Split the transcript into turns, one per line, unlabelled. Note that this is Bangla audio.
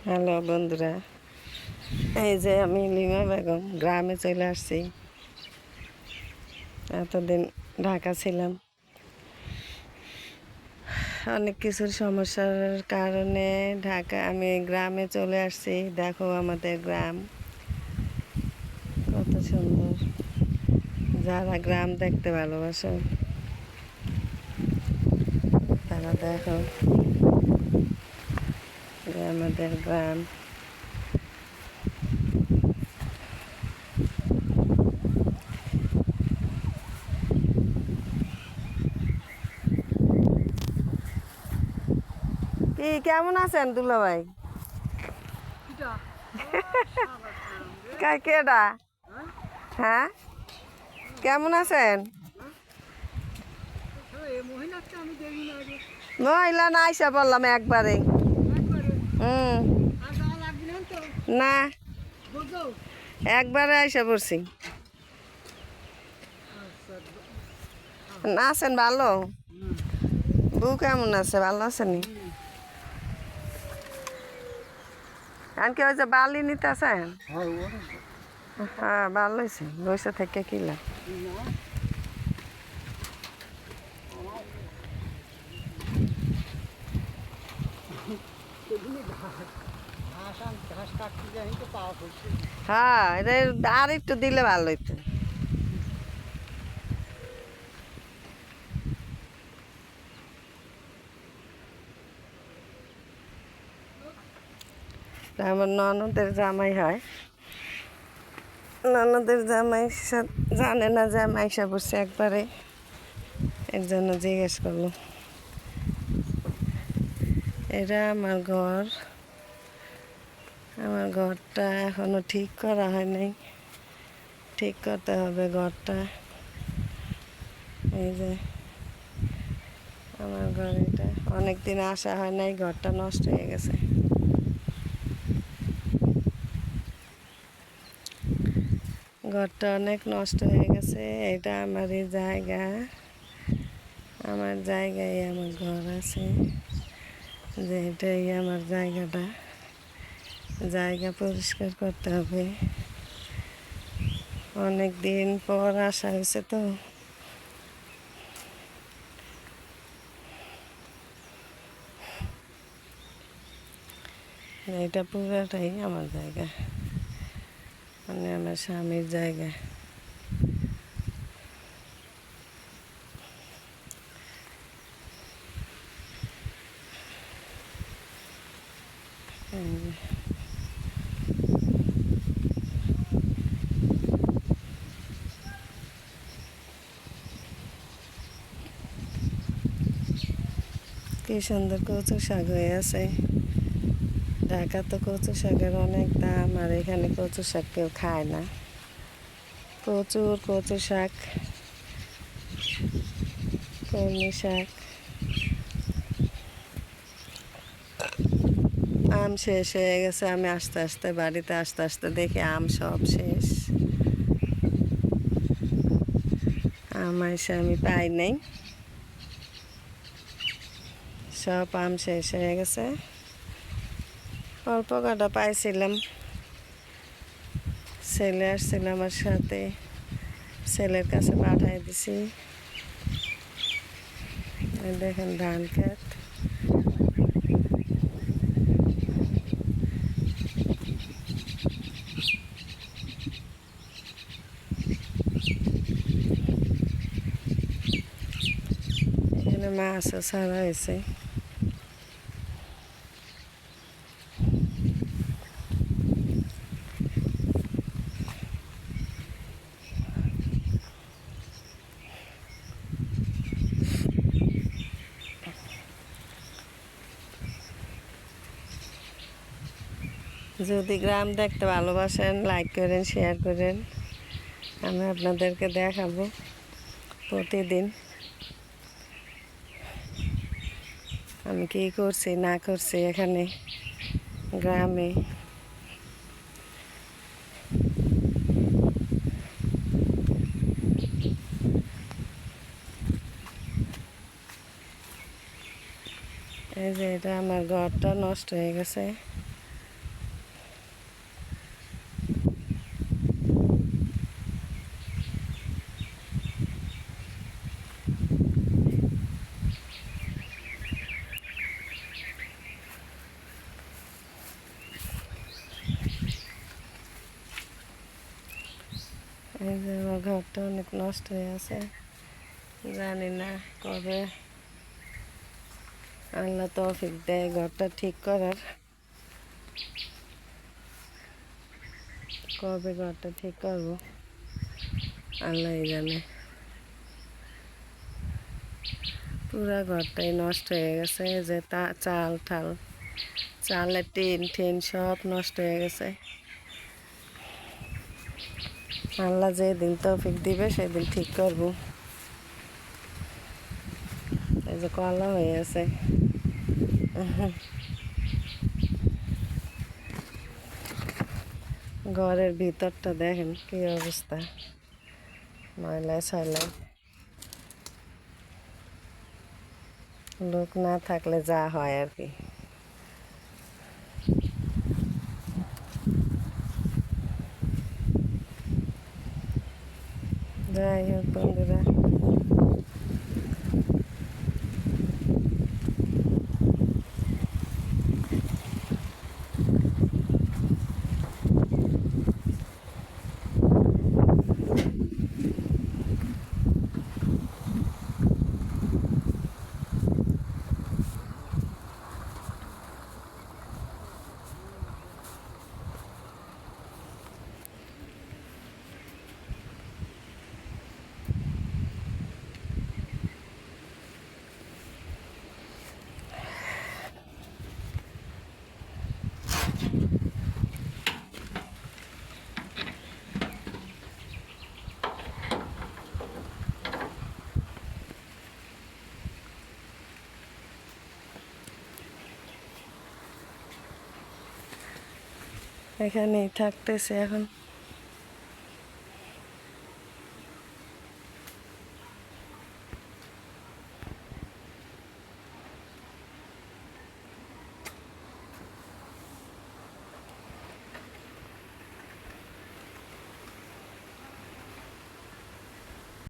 হ্যালো বন্ধুরা, এই যে আমি লিমা বেগম গ্রামে চলে আসছি। এতদিন ঢাকা ছিলাম, অনেক কিছুর সমস্যার কারণে আমি গ্রামে চলে আসছি। দেখো আমাদের গ্রাম কত সুন্দর। যারা গ্রাম দেখতে ভালোবাসে তারা দেখো যে আমাদের গ্রাম। কি কেমন আছেন দুলা ভাই? কেডা? হ্যাঁ, কেমন আছেন? মহিলা না আইসা বললাম একবারে। না, একবারে আইসা পড়ছি। আছেন ভালো? বউ কেমন আছে? ভালো আছেন? কি হয়েছে, বালি নিতে আছেন? হ্যাঁ, ভালো হয়েছে। বসে থেকে কি লাভ? হ্যাঁ, আর একটু দিলে ভালো হইতো। আমার ননদের জামাই হয়। ননদের জামাই জানে না যে আমি আইসা পড়ছি একবারে, এর জন্য জিজ্ঞেস করলো। এটা আমার ঘর। আমার ঘরটা এখনো ঠিক করা হয় নাই, ঠিক করতে হবে ঘরটা। এই যে আমার ঘর, এটা অনেকদিন আসা হয় নাই, ঘরটা নষ্ট হয়ে গেছে। ঘরটা অনেক নষ্ট হয়ে গেছে। এটা আমারই জায়গা, আমার জায়গায় আমার ঘর আছে। যে এটাই আমার জায়গাটা, জায়গা পরিষ্কার করতে হবে। অনেক দিন পর আসা হয়েছে তো। এটা পুরাটাই আমার জায়গা, মানে আমার স্বামীর জায়গা। কি সুন্দর কচু শাক হয়ে আছে। ঢাকা তো কচু শাকের অনেক দাম, আর এখানে কচু শাক কেউ খায় না। প্রচুর কচু শাক, কলমি শাক। আম শেষ হয়ে গেছে। আমি আস্তে আস্তে বাড়িতে আস্তে আস্তে দেখি আম সব শেষ। আম এসে আমি পাই নাই, সব আম শেষ হয়ে গেছে। অল্প কটা পাইছিলাম। ছেলে আসছিল আমার সাথে, ছেলের কাছে পাঠাই দিছি। দেখেন ধান ক্ষেত। এখানে মাছও ছাড়া হয়েছে। যদি গ্রাম দেখতে ভালোবাসেন, লাইক করেন, শেয়ার করেন। আমি আপনাদেরকে দেখাবো প্রতিদিন আমি কী করছি না করছি এখানে গ্রামে। এই যে এটা আমার ঘরটা নষ্ট হয়ে গেছে। এই যে আমার ঘরটা অনেক নষ্ট হয়ে আছে, জানি না কবে আল্লাহ তৌফিক দেয় ঘরটা ঠিক করার। কবে ঘরটা ঠিক করবো আল্লাহই জানে। পুরা ঘরটাই নষ্ট হয়ে গেছে, এই যে চালের টিন টিন সব নষ্ট হয়ে গেছে। আল্লাহ যেদিন তৌফিক দিবে সেদিন ঠিক করবো। এই যে কলা হয়ে আছে, ঘরের ভিতরটা দেখেন কি অবস্থা, ময়লায় ছয়লায়। লোক না থাকলে যা হয় আর কি। যাই হোক বন্ধুরা, এখানেই থাকতেছে এখন।